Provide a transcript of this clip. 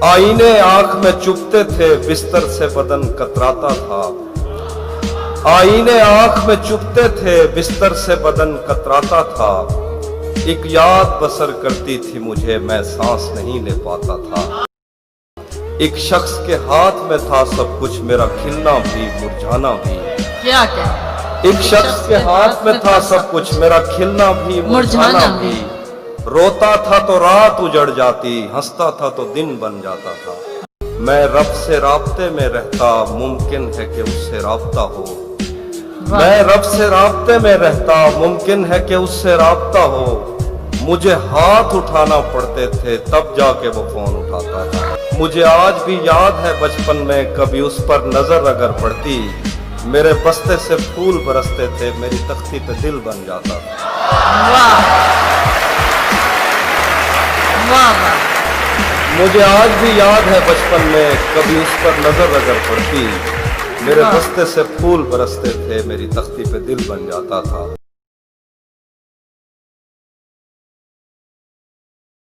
आईने आंख में चुभते थे, बिस्तर से बदन कतराता था। आईने आंख में चुभते थे, बिस्तर से बदन कतराता था। एक याद बसर करती थी मुझे, मैं सांस नहीं ले पाता था। एक शख्स के हाथ में था सब कुछ, मेरा खिलना भी मुरझाना भी। क्या क्या एक शख्स के हाथ में था सब कुछ, मेरा खिलना भी मुरझाना भी। रोता था तो रात उजड़ जाती, हंसता था तो दिन बन जाता था। मैं रब से राब्ते में रहता, मुमकिन है कि उससे राब्ता हो। मैं रब से राब्ते में रहता, मुमकिन है कि उससे राब्ता हो। मुझे हाथ उठाना पड़ते थे, तब जाके वो फोन उठाता था। मुझे आज भी याद है बचपन में, कभी उस पर नजर अगर पड़ती, मेरे बस्ते से फूल बरसते थे, मेरी तख्ती पे दिल बन जाता था। वाह वाह वाह। मुझे आज भी याद है बचपन में, कभी उस पर नजर अगर पड़ती, मेरे बस्ते से फूल बरसते थे, मेरी तख्ती पे दिल बन जाता था।